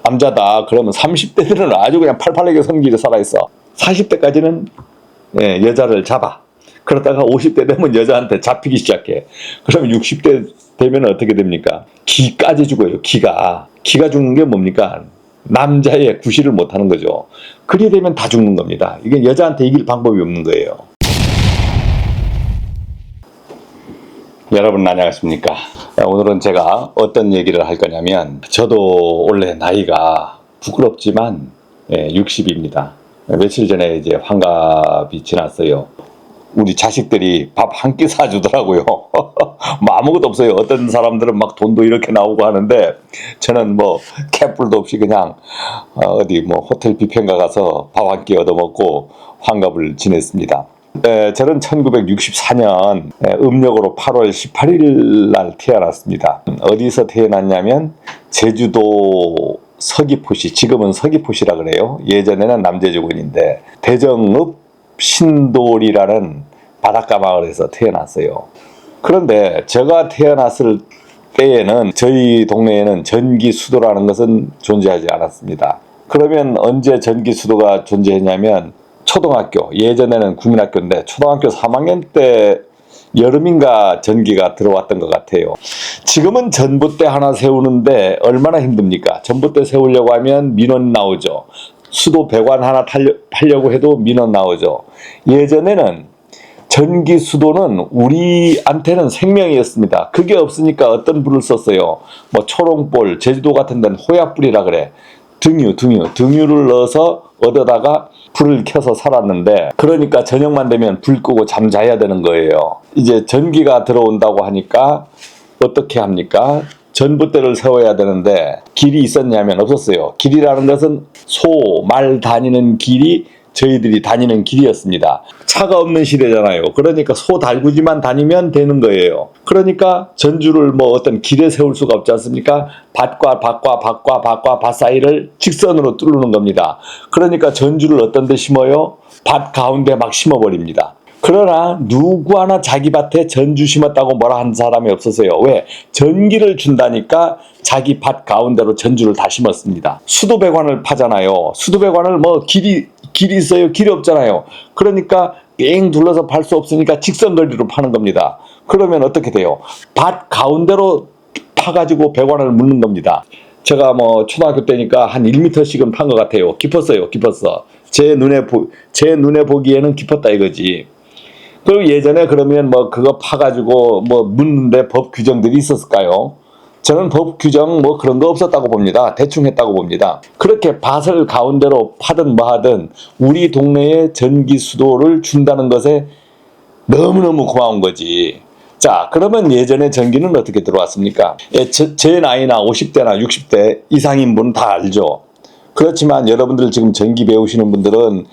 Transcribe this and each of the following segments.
남자다 그러면 30대들은 아주 그냥 팔팔하게 성질이 살아있어. 40대까지는 여자를 잡아. 그러다가 50대 되면 여자한테 잡히기 시작해. 그러면 60대 되면 어떻게 됩니까? 기까지 죽어요. 기가 죽는 게 뭡니까? 남자의 구실을 못하는 거죠. 그리 되면 다 죽는 겁니다. 이게 여자한테 이길 방법이 없는 거예요. 여러분 안녕하십니까? 오늘은 제가 어떤 얘기를 할 거냐면, 저도 원래 나이가 부끄럽지만 60입니다. 며칠 전에 이제 환갑이 지났어요. 우리 자식들이 밥 한 끼 사주더라고요. 뭐 아무것도 없어요. 어떤 사람들은 막 돈도 이렇게 나오고 하는데, 저는 뭐 캣불도 없이 그냥 어디 뭐 호텔 뷔페인가 가서 밥 한 끼 얻어먹고 환갑을 지냈습니다. 저는 1964년 음력으로 8월 18일 날 태어났습니다. 어디서 태어났냐면 제주도 서귀포시, 지금은 서귀포시라 그래요. 예전에는 남제주군인데 대정읍 신돌이라는 바닷가 마을에서 태어났어요. 그런데 제가 태어났을 때에는 저희 동네에는 전기수도라는 것은 존재하지 않았습니다. 그러면 언제 전기수도가 존재했냐면, 초등학교, 예전에는 국민학교인데 초등학교 3학년 때 여름인가 전기가 들어왔던 것 같아요. 지금은 전봇대 하나 세우는데 얼마나 힘듭니까? 전봇대 세우려고 하면 민원 나오죠. 수도 배관 하나 팔려고 해도 민원 나오죠. 예전에는 전기 수도는 우리한테는 생명이었습니다. 그게 없으니까 어떤 불을 썼어요. 뭐 초롱볼, 제주도 같은 데는 호약불이라 그래. 등유를 넣어서 얻어다가 불을 켜서 살았는데, 그러니까 저녁만 되면 불 끄고 잠자야 되는 거예요. 이제 전기가 들어온다고 하니까 어떻게 합니까? 전봇대를 세워야 되는데 길이 있었냐면 없었어요. 길이라는 것은 소, 말 다니는 길이 저희들이 다니는 길이었습니다. 차가 없는 시대잖아요. 그러니까 소 달구지만 다니면 되는 거예요. 그러니까 전주를 뭐 어떤 길에 세울 수가 없지 않습니까? 밭과 밭 사이를 직선으로 뚫는 겁니다. 그러니까 전주를 어떤 데 심어요? 밭 가운데 막 심어버립니다. 그러나 누구 하나 자기 밭에 전주 심었다고 뭐라 한 사람이 없었어요. 왜? 전기를 준다니까 자기 밭 가운데로 전주를 다 심었습니다. 수도배관을 파잖아요. 수도배관을 뭐 길이 있어요? 길이 없잖아요. 그러니까 뺑 둘러서 팔 수 없으니까 직선거리로 파는 겁니다. 그러면 어떻게 돼요? 밭 가운데로 파가지고 배관을 묻는 겁니다. 제가 뭐 초등학교 때니까 한 1m씩은 판 것 같아요. 깊었어요. 제 눈에 보기에는 깊었다 이거지. 그리고 예전에 그러면 뭐 그거 파가지고 뭐 묻는데 법 규정들이 있었을까요? 저는 법 규정 뭐 그런 거 없었다고 봅니다. 대충 했다고 봅니다. 그렇게 밭을 가운데로 파든 뭐 하든 우리 동네에 전기 수도를 준다는 것에 너무너무 고마운 거지. 자, 그러면 예전에 전기는 어떻게 들어왔습니까? 제 나이나 50대나 60대 이상인 분은 다 알죠. 그렇지만 여러분들 지금 전기 배우시는 분들은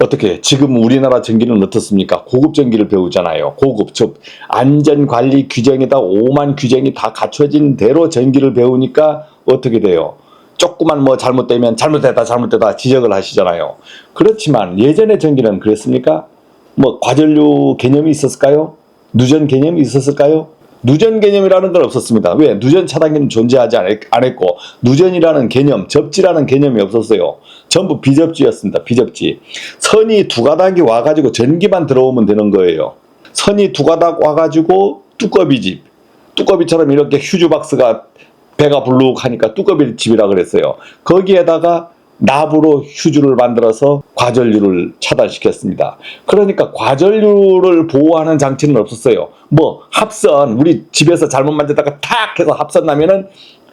어떻게, 지금 우리나라 전기는 어떻습니까? 고급 전기를 배우잖아요. 고급, 즉 안전관리 규정에다 오만 규정이 다 갖춰진 대로 전기를 배우니까 어떻게 돼요? 조그만 뭐 잘못되면 잘못됐다 지적을 하시잖아요. 그렇지만 예전의 전기는 그랬습니까? 뭐 과전류 개념이 있었을까요? 누전 개념이 있었을까요? 누전 개념이라는 건 없었습니다. 왜? 누전 차단기는 존재하지 않았고, 누전이라는 개념, 접지라는 개념이 없었어요. 전부 비접지였습니다. 비접지. 선이 두 가닥이 와가지고 전기만 들어오면 되는 거예요. 선이 두 가닥 와가지고 뚜꺼비처럼 이렇게 휴즈박스가 배가 불룩하니까 뚜꺼비집이라 그랬어요. 거기에다가 납으로 휴즈를 만들어서 과전류를 차단시켰습니다. 그러니까 과전류를 보호하는 장치는 없었어요. 뭐 합선, 우리 집에서 잘못 만졌다가 탁 해서 합선 나면은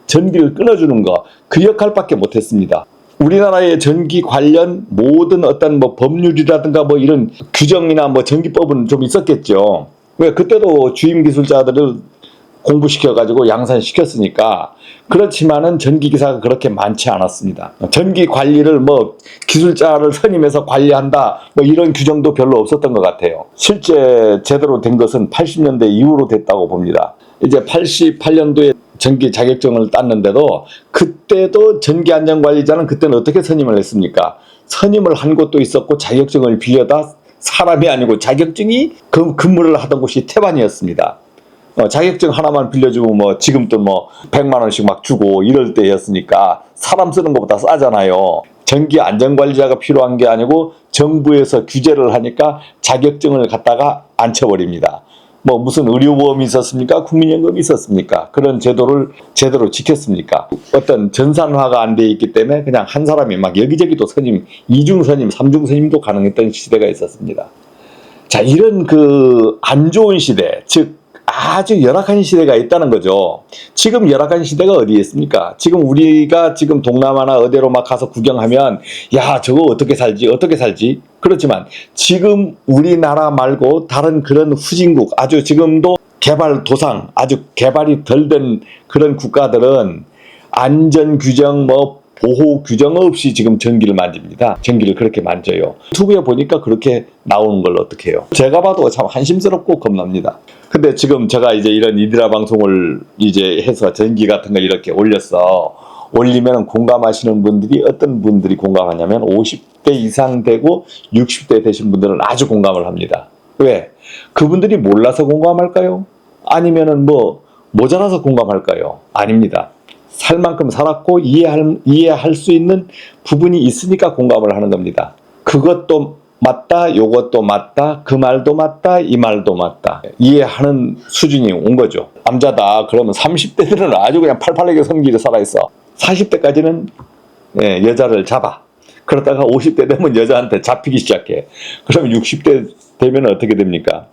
전기를 끊어주는 거, 그 역할밖에 못했습니다. 우리나라의 전기 관련 모든 어떤 뭐 법률이라든가 뭐 이런 규정이나 뭐 전기법은 좀 있었겠죠. 왜? 그때도 주임 기술자들을 공부시켜가지고 양산시켰으니까. 그렇지만은 전기기사가 그렇게 많지 않았습니다. 전기 관리를 뭐 기술자를 선임해서 관리한다 뭐 이런 규정도 별로 없었던 것 같아요. 실제 제대로 된 것은 80년대 이후로 됐다고 봅니다. 이제 88년도에 전기 자격증을 땄는데도, 그때도 전기안전관리자는 그때는 어떻게 선임을 했습니까? 선임을 한 곳도 있었고 자격증을 빌려다 사람이 아니고 자격증이 근무를 하던 곳이 태반이었습니다. 자격증 하나만 빌려주면 뭐 지금 또 뭐 100만 원씩 막 주고 이럴 때였으니까 사람 쓰는 것보다 싸잖아요. 전기 안전관리자가 필요한 게 아니고 정부에서 규제를 하니까 자격증을 갖다가 앉혀버립니다. 뭐 무슨 의료보험이 있었습니까? 국민연금이 있었습니까? 그런 제도를 제대로 지켰습니까? 어떤 전산화가 안 돼 있기 때문에 그냥 한 사람이 막 여기저기도 선임, 이중 선임, 삼중 선임도 가능했던 시대가 있었습니다. 자, 이런 그 안 좋은 시대, 즉 아주 열악한 시대가 있다는 거죠. 지금 열악한 시대가 어디에 있습니까? 지금 우리가 지금 동남아나 어디로 막 가서 구경하면 야, 저거 어떻게 살지? 어떻게 살지? 그렇지만 지금 우리나라 말고 다른 그런 후진국, 아주 지금도 개발 도상, 아주 개발이 덜 된 그런 국가들은 안전 규정, 뭐 보호 규정 없이 지금 전기를 만집니다. 전기를 그렇게 만져요. 유튜브에 보니까 그렇게 나오는 걸 어떻게 해요? 제가 봐도 참 한심스럽고 겁납니다. 근데 지금 제가 이제 이런 이디라 방송을 이제 해서 전기 같은 걸 이렇게 올리면 공감하시는 분들이 어떤 분들이 공감하냐면 50대 이상 되고 60대 되신 분들은 아주 공감을 합니다. 왜? 그분들이 몰라서 공감할까요? 아니면은 뭐 모자라서 공감할까요? 아닙니다. 살 만큼 살았고 이해할 수 있는 부분이 있으니까 공감을 하는 겁니다. 그것도 맞다, 요것도 맞다, 그 말도 맞다, 이 말도 맞다. 이해하는 수준이 온 거죠. 남자다 그러면 30대들은 아주 그냥 팔팔하게 성질이 살아있어. 40대까지는 여자를 잡아. 그러다가 50대 되면 여자한테 잡히기 시작해. 그러면 60대 되면 어떻게 됩니까?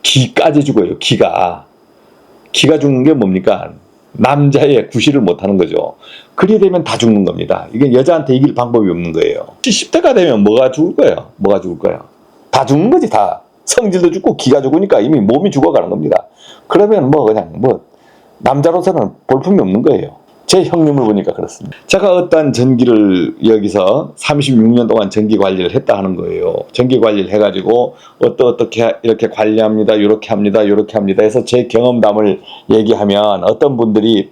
기까지 죽어요. 기가 죽는 게 뭡니까? 남자의 구실을 못하는 거죠. 그리 되면 다 죽는 겁니다. 이게 여자한테 이길 방법이 없는 거예요. 70대가 되면 뭐가 죽을 거예요? 뭐가 죽을 거예요? 다 죽는 거지 다. 성질도 죽고 기가 죽으니까 이미 몸이 죽어가는 겁니다. 그러면 뭐 그냥 뭐 남자로서는 볼품이 없는 거예요. 제 형님을 보니까 그렇습니다. 제가 어떤 전기를 여기서 36년 동안 전기 관리를 했다 하는 거예요. 전기 관리를 해가지고 어떻게 이렇게 관리합니다. 이렇게 합니다. 이렇게 합니다. 해서 제 경험담을 얘기하면 어떤 분들이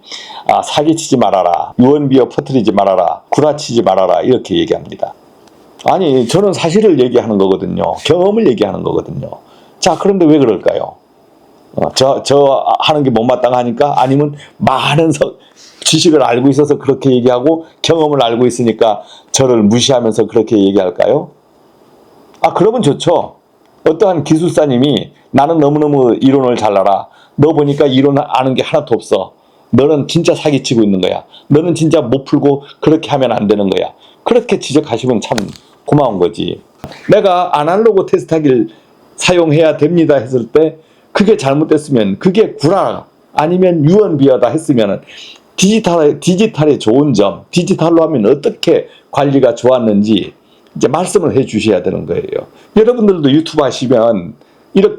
사기치지 말아라. 유언비어 퍼뜨리지 말아라. 구라치지 말아라. 이렇게 얘기합니다. 아니 저는 사실을 얘기하는 거거든요. 경험을 얘기하는 거거든요. 자 그런데 왜 그럴까요? 저 하는 게 못마땅하니까 아니면 많은 지식을 알고 있어서 그렇게 얘기하고 경험을 알고 있으니까 저를 무시하면서 그렇게 얘기할까요? 그러면 좋죠. 어떠한 기술사님이 나는 너무너무 이론을 잘 알아. 너 보니까 이론 아는 게 하나도 없어. 너는 진짜 사기치고 있는 거야. 너는 진짜 못 풀고 그렇게 하면 안 되는 거야. 그렇게 지적하시면 참 고마운 거지. 내가 아날로그 테스트하기를 사용해야 됩니다 했을 때 그게 잘못됐으면 그게 구라 아니면 유언비어다 했으면 디지털의 좋은 점, 디지털로 하면 어떻게 관리가 좋았는지 이제 말씀을 해 주셔야 되는 거예요. 여러분들도 유튜브 하시면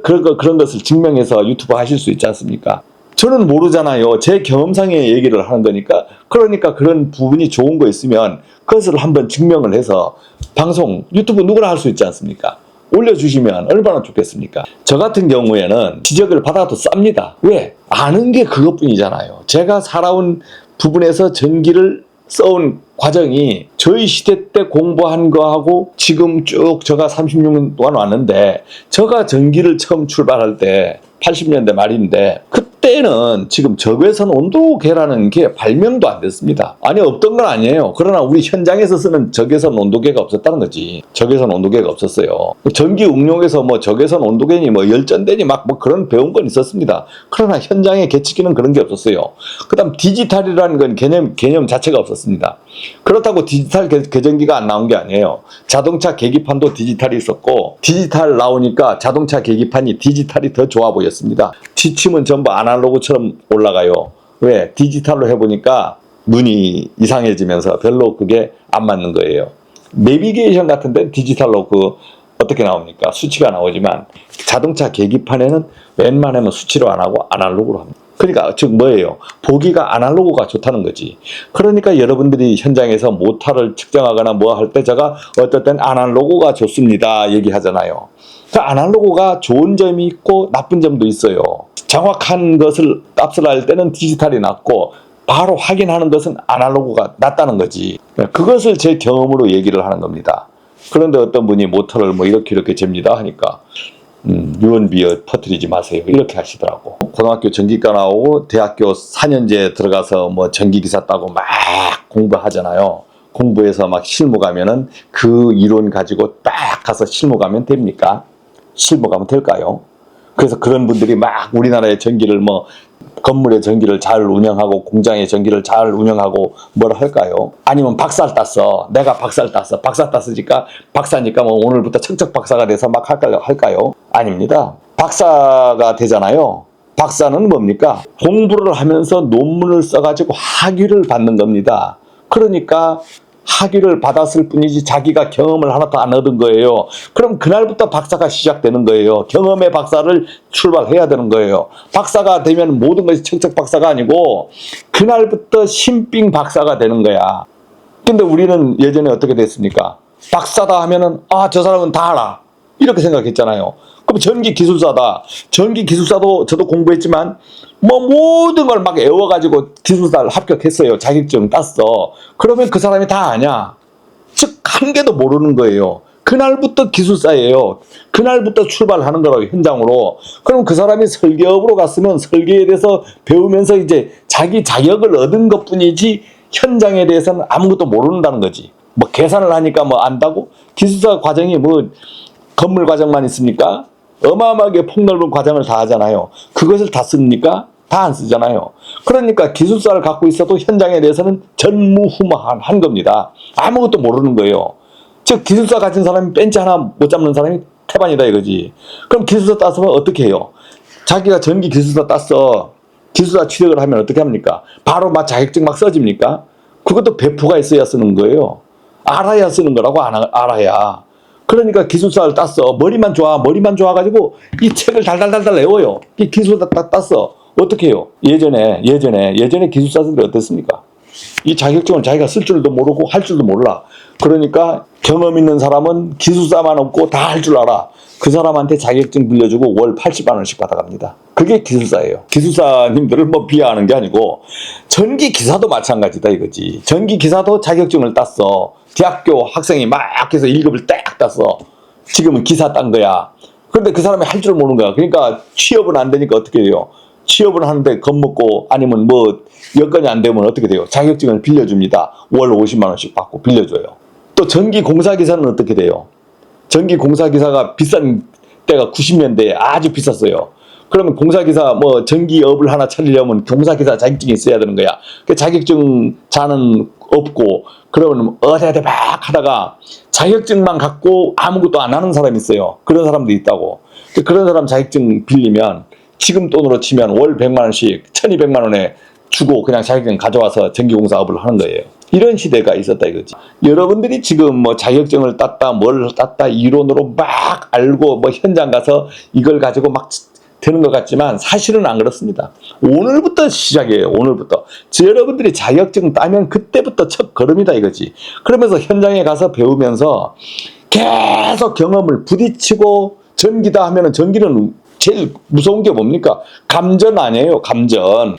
그런 것을 증명해서 유튜브 하실 수 있지 않습니까? 저는 모르잖아요. 제 경험상의 얘기를 하는 거니까. 그러니까 그런 부분이 좋은 거 있으면 그것을 한번 증명을 해서 방송, 유튜브 누구나 할 수 있지 않습니까? 올려주시면 얼마나 좋겠습니까? 저 같은 경우에는 지적을 받아도 쌉니다. 왜? 아는 게 그것뿐이잖아요. 제가 살아온 부분에서 전기를 써온 과정이 저희 시대 때 공부한 거하고 지금 쭉 제가 36년 동안 왔는데 제가 전기를 처음 출발할 때 80년대 말인데 그때는 지금 적외선 온도계라는 게 발명도 안 됐습니다. 아니 없던 건 아니에요. 그러나 우리 현장에서 쓰는 적외선 온도계가 없었다는 거지. 적외선 온도계가 없었어요. 전기 응용에서 뭐 적외선 온도계니 뭐 열전대니 막 뭐 그런 배운 건 있었습니다. 그러나 현장에 계측기는 그런 게 없었어요. 그다음 디지털이라는 건 개념 자체가 없었습니다. 그렇다고 디지털 계전기가 안 나온 게 아니에요. 자동차 계기판도 디지털이 있었고 디지털 나오니까 자동차 계기판이 디지털이 더 좋아 보였습니다. 지침은 전부 아날로그처럼 올라가요. 왜? 디지털로 해보니까 눈이 이상해지면서 별로 그게 안 맞는 거예요. 내비게이션 같은 데는 디지털로 어떻게 나옵니까? 수치가 나오지만 자동차 계기판에는 웬만하면 수치로 안 하고 아날로그로 합니다. 그러니까 즉 뭐예요? 보기가 아날로그가 좋다는 거지. 그러니까 여러분들이 현장에서 모타를 측정하거나 뭐 할 때 제가 어떨 땐 아날로그가 좋습니다 얘기하잖아요. 그 아날로그가 좋은 점이 있고 나쁜 점도 있어요. 정확한 것을 값을 할 때는 디지털이 낫고 바로 확인하는 것은 아날로그가 낫다는 거지. 그것을 제 경험으로 얘기를 하는 겁니다. 그런데 어떤 분이 모터를 뭐 이렇게 잽니다 하니까 유언비어 퍼뜨리지 마세요. 이렇게 하시더라고. 고등학교 전기과 나오고 대학교 4년제 들어가서 뭐 전기기사 따고 막 공부하잖아요. 공부해서 막 실무 가면은 그 이론 가지고 딱 가서 실무 가면 됩니까? 실무 가면 될까요? 그래서 그런 분들이 막 우리나라의 전기를 뭐 건물의 전기를 잘 운영하고 공장의 전기를 잘 운영하고 뭐라 할까요? 아니면 박사를 땄어. 내가 박사를 땄어. 박사 땄으니까 박사니까 뭐 오늘부터 척척 박사가 돼서 막 할까요? 아닙니다. 박사가 되잖아요. 박사는 뭡니까? 공부를 하면서 논문을 써가지고 학위를 받는 겁니다. 그러니까 학위를 받았을 뿐이지 자기가 경험을 하나도 안 얻은 거예요. 그럼 그날부터 박사가 시작되는 거예요. 경험의 박사를 출발해야 되는 거예요. 박사가 되면 모든 것이 척척 박사가 아니고 그날부터 신빙 박사가 되는 거야. 근데 우리는 예전에 어떻게 됐습니까? 박사다 하면은 저 사람은 다 알아. 이렇게 생각했잖아요. 그럼 전기기술사다. 전기기술사도 저도 공부했지만 뭐 모든 걸 막 외워가지고 기술사를 합격했어요. 자격증 땄어. 그러면 그 사람이 다 아냐? 즉 한 개도 모르는 거예요. 그날부터 기술사예요. 그날부터 출발하는 거라고 현장으로. 그럼 그 사람이 설계업으로 갔으면 설계에 대해서 배우면서 이제 자기 자격을 얻은 것뿐이지 현장에 대해서는 아무것도 모른다는 거지. 뭐 계산을 하니까 뭐 안다고? 기술사 과정이 뭐 건물 과정만 있습니까? 어마어마하게 폭넓은 과정을 다 하잖아요. 그것을 다 씁니까? 다 안 쓰잖아요. 그러니까 기술사를 갖고 있어도 현장에 대해서는 전무후무한 겁니다. 아무것도 모르는 거예요. 즉 기술사 가진 사람이 벤치 하나 못 잡는 사람이 태반이다 이거지. 그럼 기술사 땄으면 어떻게 해요? 자기가 전기 기술사 땄어. 기술사 취득을 하면 어떻게 합니까? 바로 막 자격증 막 써집니까? 그것도 배포가 있어야 쓰는 거예요. 알아야 쓰는 거라고 알아야. 그러니까 기술사를 땄어. 머리만 좋아가지고 이 책을 달달달달 외워요. 이 기술사 땄어. 어떻게 해요? 예전에 기술사들이 어땠습니까? 이 자격증을 자기가 쓸 줄도 모르고 할 줄도 몰라. 그러니까 경험 있는 사람은 기술사만 없고 다 할 줄 알아. 그 사람한테 자격증 빌려주고 월 80만 원씩 받아갑니다. 그게 기술사예요. 기술사님들을 뭐 비하하는 게 아니고 전기기사도 마찬가지다 이거지. 전기기사도 자격증을 땄어. 대학교 학생이 막 해서 1급을 딱 땄어. 지금은 기사 딴 거야. 그런데 그 사람이 할 줄 모르는 거야. 그러니까 취업은 안 되니까 어떻게 돼요? 취업을 하는데 겁먹고 아니면 뭐 여건이 안 되면 어떻게 돼요? 자격증을 빌려줍니다. 월 50만 원씩 받고 빌려줘요. 또 전기공사기사는 어떻게 돼요? 전기공사기사가 비싼 때가 90년대에 아주 비쌌어요. 그러면 공사기사 뭐 전기업을 하나 차리려면 공사기사 자격증이 있어야 되는 거야. 그 자격증자는 없고 그러면 어디 막 하다가 자격증만 갖고 아무것도 안 하는 사람이 있어요. 그런 사람도 있다고. 그런 사람 자격증 빌리면 지금 돈으로 치면 월 100만 원씩 1200만 원에 주고 그냥 자격증 가져와서 전기공사업을 하는 거예요. 이런 시대가 있었다 이거지. 여러분들이 지금 뭐 자격증을 땄다 뭘 땄다 이론으로 막 알고 뭐 현장 가서 이걸 가지고 막 되는 것 같지만 사실은 안 그렇습니다. 오늘부터 시작이에요. 오늘부터. 여러분들이 자격증 따면 그때부터 첫 걸음이다 이거지. 그러면서 현장에 가서 배우면서 계속 경험을 부딪히고 전기다 하면은 전기는 제일 무서운 게 뭡니까? 감전 아니에요.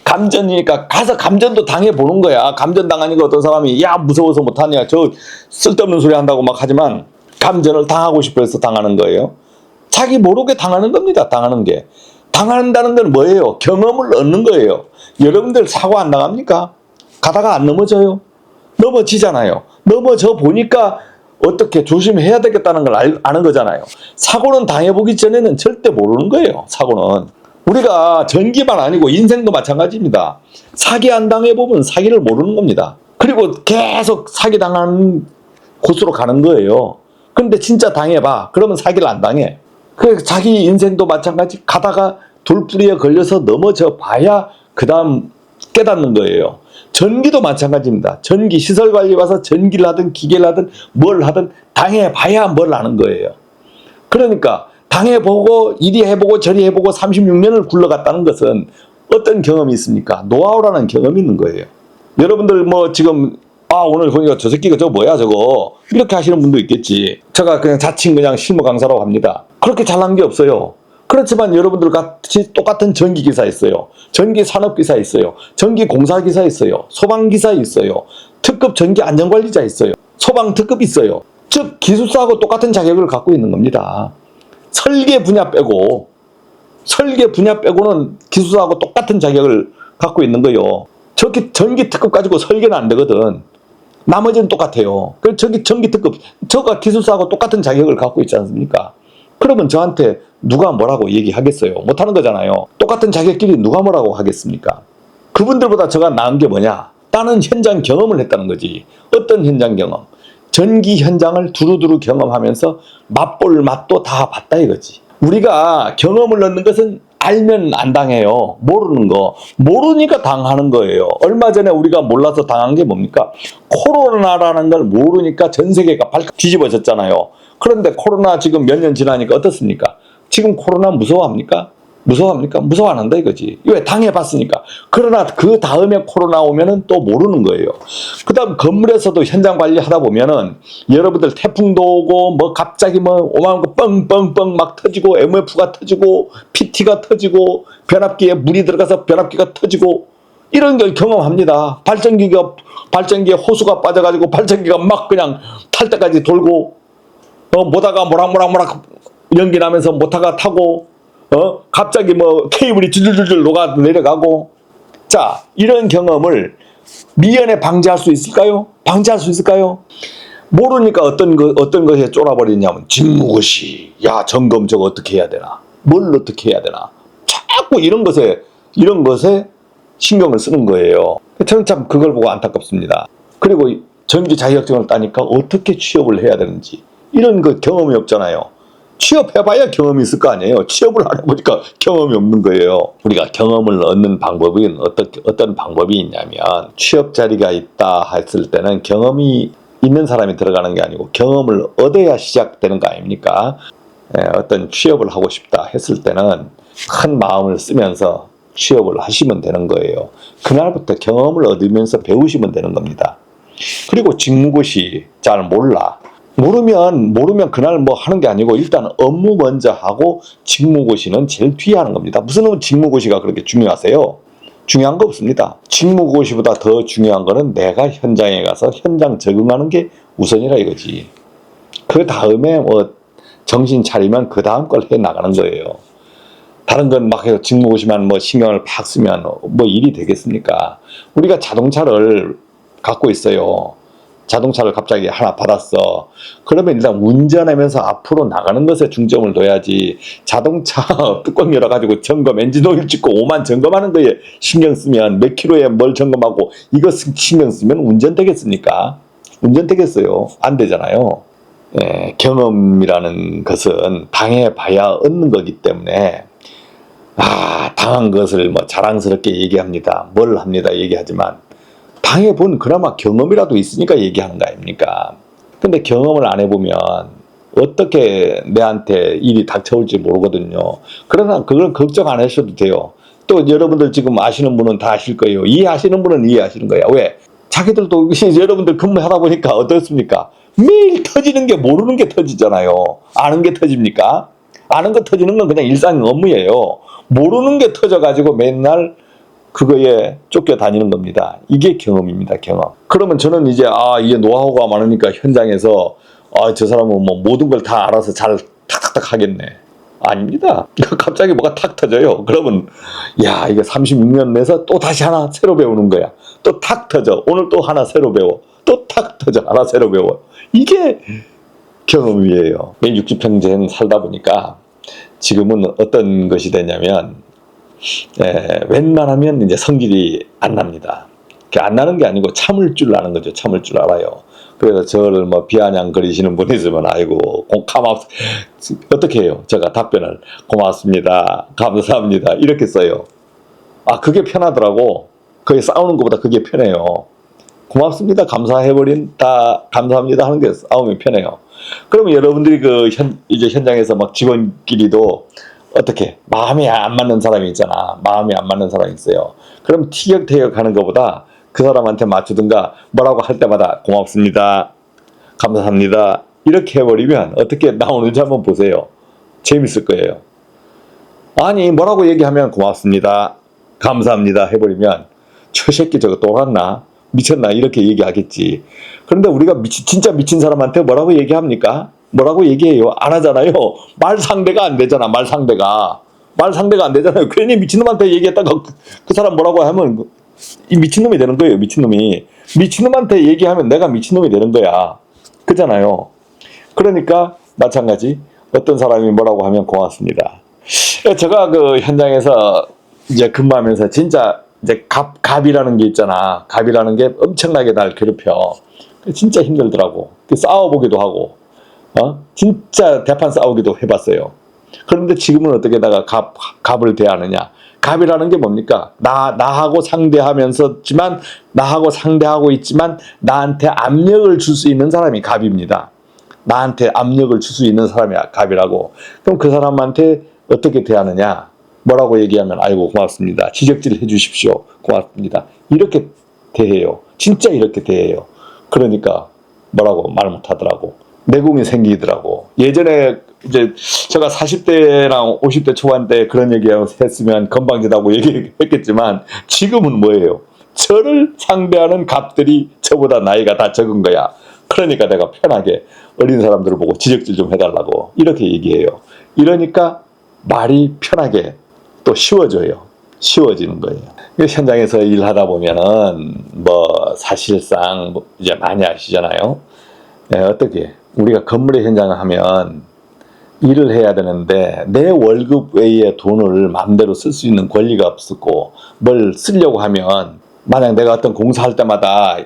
감전이니까 가서 감전도 당해보는 거야. 감전 당하니까 어떤 사람이 야 무서워서 못하냐 저 쓸데없는 소리 한다고 막 하지만 감전을 당하고 싶어 해서 당하는 거예요. 자기 모르게 당하는 겁니다. 당한다는 건 뭐예요? 경험을 얻는 거예요. 여러분들 사고 안 당합니까? 가다가 안 넘어져요? 넘어지잖아요. 넘어져 보니까 어떻게 조심해야 되겠다는 걸 아는 거잖아요. 사고는 당해보기 전에는 절대 모르는 거예요. 사고는. 우리가 전기만 아니고 인생도 마찬가지입니다. 사기 안 당해보면 사기를 모르는 겁니다. 그리고 계속 사기 당하는 곳으로 가는 거예요. 그런데 진짜 당해봐. 그러면 사기를 안 당해. 그 자기 인생도 마찬가지. 가다가 돌부리에 걸려서 넘어져 봐야 그 다음 깨닫는 거예요. 전기도 마찬가지입니다. 전기 시설관리 와서 전기를 하든 기계를 하든 뭘 하든 당해봐야 뭘 아는 거예요. 그러니까 당해보고 이리 해보고 저리 해보고 36년을 굴러갔다는 것은 어떤 경험이 있습니까? 노하우라는 경험이 있는 거예요. 여러분들 뭐 지금 오늘 보니까 저 새끼가 저거 뭐야 저거 이렇게 하시는 분도 있겠지. 제가 그냥 자칭 그냥 실무 강사라고 합니다. 그렇게 잘난 게 없어요. 그렇지만 여러분들 같이 똑같은 전기기사 있어요. 전기산업기사 있어요. 전기공사기사 있어요. 소방기사 있어요. 특급 전기안전관리자 있어요. 소방특급 있어요. 즉 기술사하고 똑같은 자격을 갖고 있는 겁니다. 설계 분야 빼고는 기술사하고 똑같은 자격을 갖고 있는 거요. 저기 전기 특급 가지고 설계는 안 되거든. 나머지는 똑같아요. 그 저기 전기 특급, 저가 기술사하고 똑같은 자격을 갖고 있지 않습니까? 그러면 저한테 누가 뭐라고 얘기하겠어요? 못하는 거잖아요. 똑같은 자격끼리 누가 뭐라고 하겠습니까? 그분들보다 저가 나은 게 뭐냐? 나는 현장 경험을 했다는 거지. 어떤 현장 경험? 전기 현장을 두루두루 경험하면서 맛볼 맛도 다 봤다 이거지. 우리가 경험을 얻는 것은 알면 안 당해요. 모르는 거. 모르니까 당하는 거예요. 얼마 전에 우리가 몰라서 당한 게 뭡니까? 코로나라는 걸 모르니까 전 세계가 발칵 뒤집어졌잖아요. 그런데 코로나 지금 몇 년 지나니까 어떻습니까? 지금 코로나 무서워합니까? 무서워 안 한다 이거지. 왜? 당해봤으니까. 그러나 그 다음에 코로나 오면은 또 모르는 거예요. 그 다음 건물에서도 현장 관리하다 보면은 여러분들 태풍도 오고 뭐 갑자기 뭐 오만 거 뻥뻥뻥 막 터지고 MF가 터지고 PT가 터지고 변압기에 물이 들어가서 변압기가 터지고 이런 걸 경험합니다. 발전기에 호수가 빠져가지고 발전기가 막 그냥 탈 때까지 돌고 모다가 모락모락 연기 나면서 모터가 타고 갑자기 뭐 케이블이 줄줄줄 녹아 내려가고. 자, 이런 경험을 미연에 방지할 수 있을까요? 방지할 수 있을까요? 모르니까 어떤 것에 쫄아버리냐면 직무고시. 야, 점검 저거 어떻게 해야 되나? 뭘 어떻게 해야 되나? 자꾸 이런 것에 신경을 쓰는 거예요. 저는 참 그걸 보고 안타깝습니다. 그리고 전기 자격증을 따니까 어떻게 취업을 해야 되는지 이런 거 경험이 없잖아요. 취업해봐야 경험이 있을 거 아니에요. 취업을 안 해보니까 경험이 없는 거예요. 우리가 경험을 얻는 방법은 어떤 방법이 있냐면 취업 자리가 있다 했을 때는 경험이 있는 사람이 들어가는 게 아니고 경험을 얻어야 시작되는 거 아닙니까? 어떤 취업을 하고 싶다 했을 때는 큰 마음을 쓰면서 취업을 하시면 되는 거예요. 그날부터 경험을 얻으면서 배우시면 되는 겁니다. 그리고 직무고시 잘 모르면 그날 뭐 하는 게 아니고 일단 업무 먼저 하고 직무고시는 제일 뒤에 하는 겁니다. 무슨 직무고시가 그렇게 중요하세요? 중요한 거 없습니다. 직무고시보다 더 중요한 거는 내가 현장에 가서 현장 적응하는 게 우선이라 이거지. 그 다음에 뭐 정신 차리면 그 다음 걸 해 나가는 거예요. 다른 건 막 해서 직무고시만 뭐 신경을 팍 쓰면 뭐 일이 되겠습니까? 우리가 자동차를 갖고 있어요. 자동차를 갑자기 하나 받았어. 그러면 일단 운전하면서 앞으로 나가는 것에 중점을 둬야지. 자동차 뚜껑 열어가지고 점검, 엔진 오일 찍고 오만 점검하는 거에 신경 쓰면 몇 킬로에 뭘 점검하고 이거 신경 쓰면 운전되겠습니까? 운전되겠어요? 안 되잖아요. 경험이라는 것은 당해봐야 얻는 거기 때문에 당한 것을 뭐 자랑스럽게 얘기합니다. 뭘 합니다. 얘기하지만 당해본 그나마 경험이라도 있으니까 얘기하는 거 아닙니까? 근데 경험을 안 해보면 어떻게 내한테 일이 닥쳐올지 모르거든요. 그러나 그걸 걱정 안 하셔도 돼요. 또 여러분들 지금 아시는 분은 다 아실 거예요. 이해하시는 분은 이해하시는 거예요. 왜? 자기들도 여러분들 근무하다 보니까 어떻습니까? 매일 터지는 게 모르는 게 터지잖아요. 아는 게 터집니까? 아는 거 터지는 건 그냥 일상 업무예요. 모르는 게 터져가지고 맨날 그거에 쫓겨 다니는 겁니다. 이게 경험입니다. 경험. 그러면 저는 이제 이게 노하우가 많으니까 현장에서 저 사람은 뭐 모든 걸 다 알아서 잘 탁탁탁 하겠네. 아닙니다. 갑자기 뭐가 탁 터져요. 그러면 야, 이거 36년 내서 또 다시 하나 새로 배우는 거야. 또 탁 터져. 오늘 또 하나 새로 배워. 또 탁 터져. 하나 새로 배워. 이게 경험이에요. 60평생 살다 보니까 지금은 어떤 것이 되냐면 웬만하면 이제 성질이 안 납니다. 안 나는 게 아니고 참을 줄 아는 거죠. 참을 줄 알아요. 그래서 저를 뭐 비아냥거리시는 분이 있으면 아이고 어떻게 해요? 제가 답변을 고맙습니다. 감사합니다. 이렇게 써요. 그게 편하더라고. 거의 싸우는 것보다 그게 편해요. 고맙습니다. 감사합니다 하는 게 싸우면 편해요. 그러면 여러분들이 이제 현장에서 막 직원끼리도 어떻게 마음이 안 맞는 사람이 있잖아. 마음이 안 맞는 사람이 있어요. 그럼 티격태격 하는 것보다 그 사람한테 맞추든가 뭐라고 할 때마다 고맙습니다. 감사합니다. 이렇게 해버리면 어떻게 나오는지 한번 보세요. 재밌을 거예요. 아니 뭐라고 얘기하면 고맙습니다. 감사합니다 해버리면 저 새끼 저거 돌았나? 미쳤나? 이렇게 얘기하겠지. 그런데 우리가 진짜 미친 사람한테 뭐라고 얘기합니까? 뭐라고 얘기해요? 안 하잖아요. 말 상대가 안 되잖아. 말 상대가 안 되잖아요. 괜히 미친놈한테 얘기했다가 그 사람 뭐라고 하면 이 미친놈이 되는 거예요. 미친놈한테 얘기하면 내가 미친놈이 되는 거야. 그잖아요. 그러니까 마찬가지 어떤 사람이 뭐라고 하면 고맙습니다. 제가 그 현장에서 이제 근무하면서 진짜 이제 갑이라는 게 있잖아. 갑이라는 게 엄청나게 날 괴롭혀. 진짜 힘들더라고. 싸워보기도 하고, 진짜 대판 싸우기도 해봤어요. 그런데 지금은 어떻게다가 갑을 대하느냐? 갑이라는 게 뭡니까? 나하고 상대하면서지만, 나하고 상대하고 있지만, 나한테 압력을 줄 수 있는 사람이 갑입니다. 나한테 압력을 줄 수 있는 사람이 갑이라고. 그럼 그 사람한테 어떻게 대하느냐? 뭐라고 얘기하면, 아이고, 고맙습니다. 지적질 해주십시오. 고맙습니다. 이렇게 대해요. 진짜 이렇게 대해요. 그러니까, 뭐라고 말 못하더라고. 내공이 생기더라고. 예전에 이제 제가 40대랑 50대 초반 때 그런 얘기 했으면 건방지다고 얘기했겠지만 지금은 뭐예요? 저를 상대하는 갑들이 저보다 나이가 다 적은 거야. 그러니까 내가 편하게 어린 사람들을 보고 지적질 좀 해달라고 이렇게 얘기해요. 이러니까 말이 편하게 또 쉬워지는 거예요. 현장에서 일하다 보면은 뭐 사실상 이제 많이 아시잖아요. 네, 어떻게 우리가 건물의 현장을 하면 일을 해야 되는데 내 월급 외에 돈을 마음대로 쓸 수 있는 권리가 없었고 뭘 쓰려고 하면 만약 내가 어떤 공사할 때마다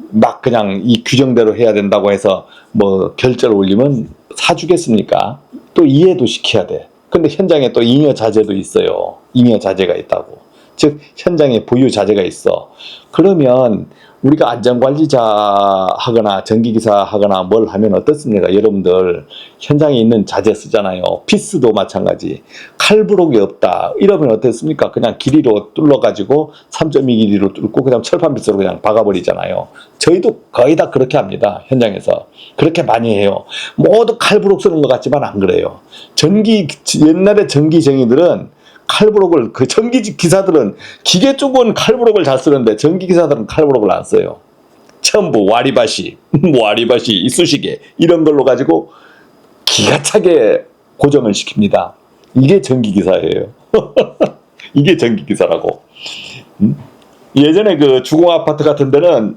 막 그냥 이 규정대로 해야 된다고 해서 뭐 결제를 올리면 사주겠습니까? 또 이해도 시켜야 돼. 근데 현장에 또 잉여 자재도 있어요. 잉여 자재가 있다고. 즉 현장에 보유 자재가 있어. 그러면 우리가 안전관리자 하거나 전기기사 하거나 뭘 하면 어떻습니까? 여러분들 현장에 있는 자재 쓰잖아요. 피스도 마찬가지. 칼부록이 없다. 이러면 어떻습니까? 그냥 길이로 뚫어가지고 3.2 길이로 뚫고 그냥 철판피스로 그냥 박아버리잖아요. 저희도 거의 다 그렇게 합니다. 현장에서. 그렇게 많이 해요. 모두 칼부록 쓰는 것 같지만 안 그래요. 옛날에 전기쟁이들은 칼부록을, 그 전기기사들은 기계 쪽은 칼부록을 잘 쓰는데 전기기사들은 칼부록을 안 써요. 전부 와리바시, 이쑤시개 이런 걸로 가지고 기가 차게 고정을 시킵니다. 이게 전기기사예요. 이게 전기기사라고. 예전에 그 주공아파트 같은 데는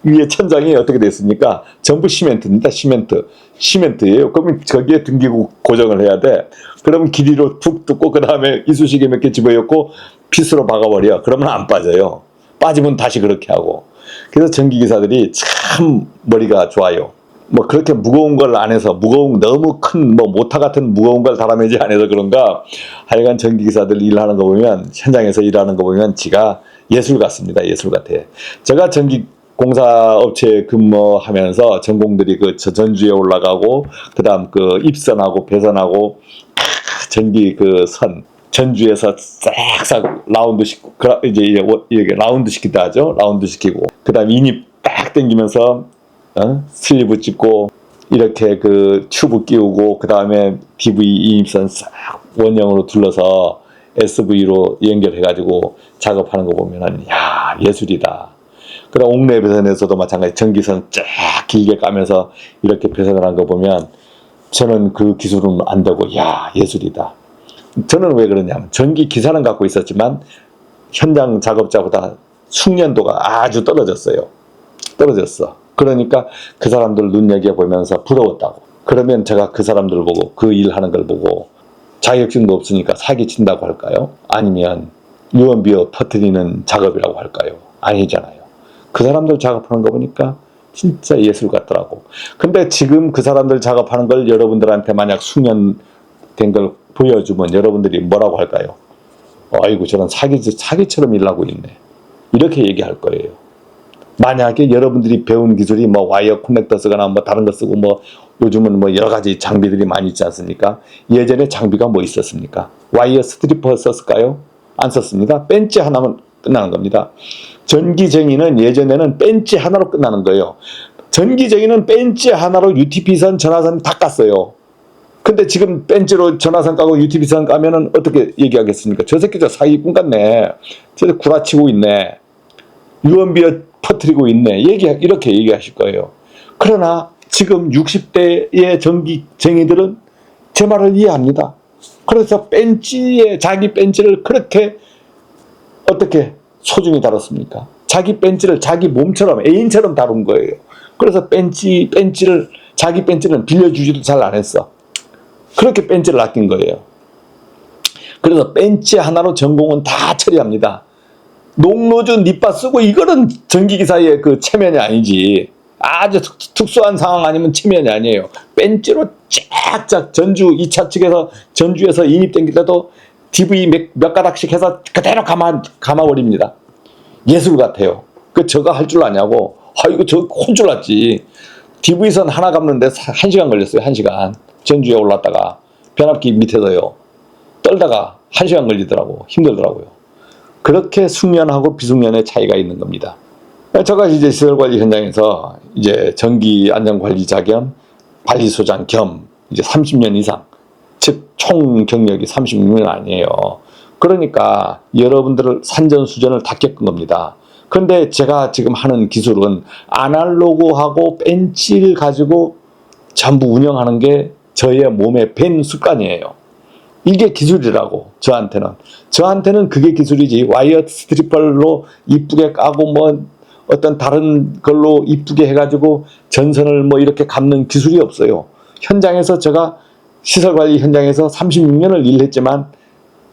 위에 천장이 어떻게 됐습니까? 전부 시멘트입니다. 시멘트예요. 그러면 거기에 등기구 고정을 해야 돼. 그러면 길이로 툭 뚫고 그 다음에 이쑤시개 몇 개 집어넣고 핏으로 박아버려. 그러면 안 빠져요. 빠지면 다시 그렇게 하고. 그래서 전기기사들이 참 머리가 좋아요. 뭐 그렇게 무거운 걸 안 해서 너무 큰 뭐 모타 같은 무거운 걸 달아매지 안 해서 그런가 하여간 전기기사들 일하는 거 보면 현장에서 일하는 거 보면 지가 예술 같습니다. 예술 같아. 제가 공사업체에 근무하면서 전공들이 그 전주에 올라가고 그다음 그 입선하고 배선하고 전기 그 선 전주에서 싹싹 라운드 시키고 이제 라운드 시키다 하죠. 라운드 시키고 그다음 인입 딱 당기면서 슬리브 찍고 이렇게 그 튜브 끼우고 그다음에 PV 인입선 싹 원형으로 둘러서 SV로 연결해가지고 작업하는 거 보면은 야 예술이다. 그럼 옥내 배선에서도 마찬가지 전기선 쫙 길게 까면서 이렇게 배선을 한 거 보면 저는 그 기술은 안 되고 야 예술이다. 저는 왜 그러냐면 전기 기사는 갖고 있었지만 현장 작업자보다 숙련도가 아주 떨어졌어. 그러니까 그 사람들 눈여겨보면서 부러웠다고. 그러면 제가 그 사람들 보고 그 일하는 걸 보고 자격증도 없으니까 사기친다고 할까요? 아니면 유언비어 퍼뜨리는 작업이라고 할까요? 아니잖아요. 그 사람들 작업하는 거 보니까 진짜 예술 같더라고. 근데 지금 그 사람들 작업하는 걸 여러분들한테 만약 숙련된 걸 보여주면 여러분들이 뭐라고 할까요? 아이고 저런 사기처럼 일하고 있네. 이렇게 얘기할 거예요. 만약에 여러분들이 배운 기술이 뭐 와이어 커넥터 쓰거나 뭐 다른 거 쓰고 뭐 요즘은 뭐 여러 가지 장비들이 많이 있지 않습니까? 예전에 장비가 뭐 있었습니까? 와이어 스트리퍼 썼을까요? 안 썼습니다. 벤치 하나면 끝나는 겁니다. 전기쟁이는 예전에는 벤치 하나로 끝나는 거예요. 전기쟁이는 벤치 하나로 UTP선, 전화선 다 깠어요. 근데 지금 벤치로 전화선 까고 UTP선 까면은 어떻게 얘기하겠습니까? 저 새끼 저 사기꾼 같네. 저 구라치고 있네. 유언비어 퍼뜨리고 있네. 이렇게 얘기하실 거예요. 그러나 지금 60대의 전기쟁이들은 제 말을 이해합니다. 그래서 자기 벤치를 그렇게 어떻게 소중히 다뤘습니까? 자기 벤치를 자기 몸처럼 애인처럼 다룬 거예요. 그래서 자기 벤치는 빌려주지도 잘 안 했어. 그렇게 벤치를 아낀 거예요. 그래서 벤치 하나로 전공은 다 처리합니다. 농로주 닛바 쓰고 이거는 전기기사의 그 체면이 아니지. 아주 특수한 상황 아니면 체면이 아니에요. 벤치로 쫙쫙 전주에서 인입된 길에도 DV 몇 가닥씩 해서 그대로 감아버립니다. 예술 같아요. 저거 할 줄 아냐고. 이거 저 혼 줄 알았지. DV선 하나 감는데 1시간 걸렸어요. 1시간. 전주에 올랐다가 변압기 밑에서요. 떨다가 1시간 걸리더라고. 힘들더라고요. 그렇게 숙련하고 비숙련의 차이가 있는 겁니다. 제가 이제 시설관리 현장에서 이제 전기 안전관리자 겸 관리소장 겸 이제 30년 이상, 즉 총 경력이 36년 아니에요. 그러니까 여러분들을 산전수전을 다 겪은 겁니다. 그런데 제가 지금 하는 기술은 아날로그하고 벤치를 가지고 전부 운영하는 게 저의 몸에 밴 습관이에요. 이게 기술이라고. 저한테는 그게 기술이지. 와이어 스트리퍼로 이쁘게 까고 어떤 다른 걸로 이쁘게 해가지고 전선을 이렇게 감는 기술이 없어요. 현장에서 제가 시설관리 현장에서 36년을 일했지만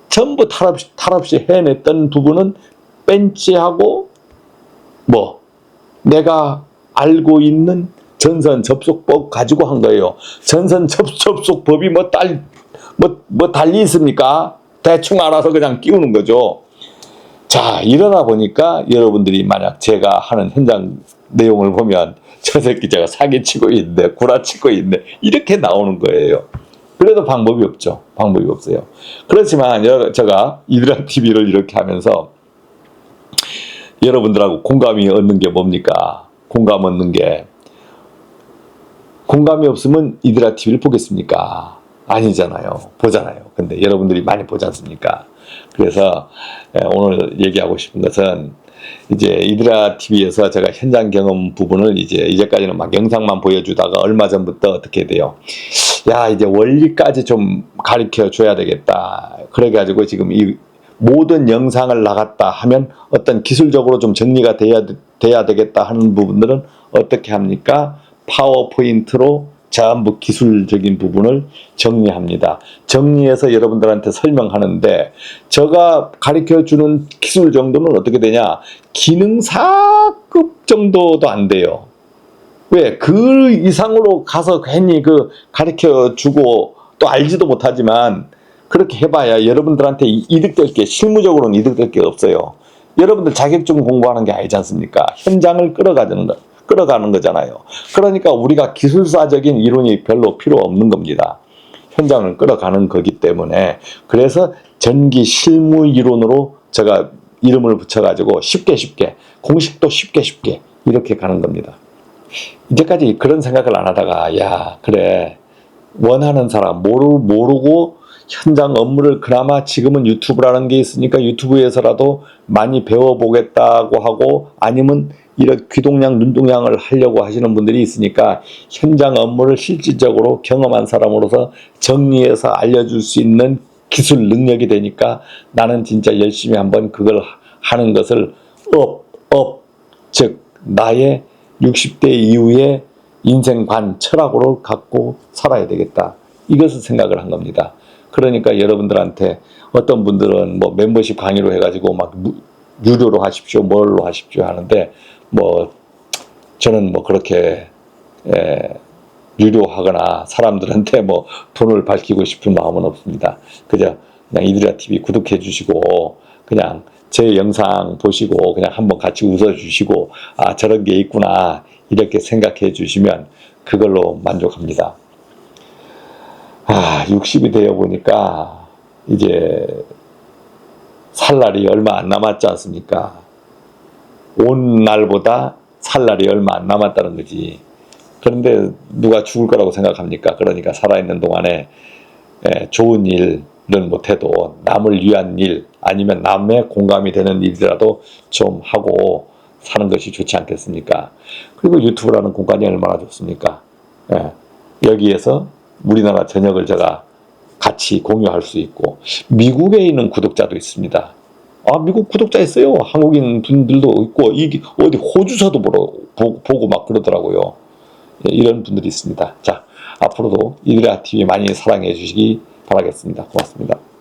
전부 탈 없이 해냈던 부분은 벤치하고 내가 알고 있는 전선 접속법 가지고 한 거예요. 전선 접속법이 달리 있습니까? 대충 알아서 그냥 끼우는 거죠. 자, 이러다 보니까 여러분들이 만약 제가 하는 현장 내용을 보면 저 새끼 제가 사기치고 있네, 구라치고 있네, 이렇게 나오는 거예요. 그래도 방법이 없죠. 방법이 없어요. 그렇지만 제가 이드라 TV를 이렇게 하면서 여러분들하고 공감이 얻는 게 뭡니까? 공감이 없으면 이드라 TV를 보겠습니까? 아니잖아요. 보잖아요. 근데 여러분들이 많이 보지 않습니까? 그래서 오늘 얘기하고 싶은 것은 이제 이드라 TV에서 제가 현장 경험 부분을 이제까지는 막 영상만 보여주다가 얼마 전부터 어떻게 돼요? 이제 원리까지 좀 가르쳐 줘야 되겠다. 그래가지고 지금 이 모든 영상을 나갔다 하면 어떤 기술적으로 좀 정리가 돼야 되겠다 하는 부분들은 어떻게 합니까? 파워포인트로 전부 기술적인 부분을 정리합니다. 정리해서 여러분들한테 설명하는데 제가 가르쳐주는 기술 정도는 어떻게 되냐? 기능사급 정도도 안 돼요. 왜? 그 이상으로 가서 괜히 가르쳐주고 또 알지도 못하지만 그렇게 해봐야 여러분들한테 이득될 게 실무적으로는 이득될 게 없어요. 여러분들 자격증 공부하는 게 아니지 않습니까? 현장을 끌어가는 거잖아요. 그러니까 우리가 기술사적인 이론이 별로 필요 없는 겁니다. 현장을 끌어가는 거기 때문에 그래서 전기 실무 이론으로 제가 이름을 붙여가지고 쉽게 공식도 쉽게 이렇게 가는 겁니다. 이제까지 그런 생각을 안 하다가 그래 원하는 사람 모르고 현장 업무를 그나마 지금은 유튜브라는 게 있으니까 유튜브에서라도 많이 배워보겠다고 하고 아니면 이런 귀동냥 눈동냥을 하려고 하시는 분들이 있으니까 현장 업무를 실질적으로 경험한 사람으로서 정리해서 알려줄 수 있는 기술 능력이 되니까 나는 진짜 열심히 한번 그걸 하는 것을 즉 나의 60대 이후의 인생관 철학으로 갖고 살아야 되겠다. 이것을 생각을 한 겁니다. 그러니까 여러분들한테 어떤 분들은 멤버십 강의로 해가지고 유료로 하십시오, 뭘로 하십시오 하는데 저는 그렇게 유료하거나 사람들한테 돈을 밝히고 싶은 마음은 없습니다. 그냥 이드라 TV 구독해 주시고 그냥 제 영상 보시고 그냥 한번 같이 웃어 주시고 저런 게 있구나 이렇게 생각해 주시면 그걸로 만족합니다. 60이 되어 보니까 이제 살 날이 얼마 안 남았지 않습니까? 온 날보다 살 날이 얼마 안 남았다는 거지. 그런데 누가 죽을 거라고 생각합니까? 그러니까 살아있는 동안에 좋은 일은 못해도 남을 위한 일 아니면 남의 공감이 되는 일이라도 좀 하고 사는 것이 좋지 않겠습니까? 그리고 유튜브라는 공간이 얼마나 좋습니까? 예, 여기에서 우리나라 저녁을 제가 같이 공유할 수 있고, 미국에 있는 구독자도 있습니다. 아, 미국 구독자 있어요. 한국인 분들도 있고, 이게 어디 호주서도 보고 막 그러더라고요. 예, 이런 분들이 있습니다. 자, 앞으로도 이드라 TV 많이 사랑해 주시기 바라겠습니다. 고맙습니다.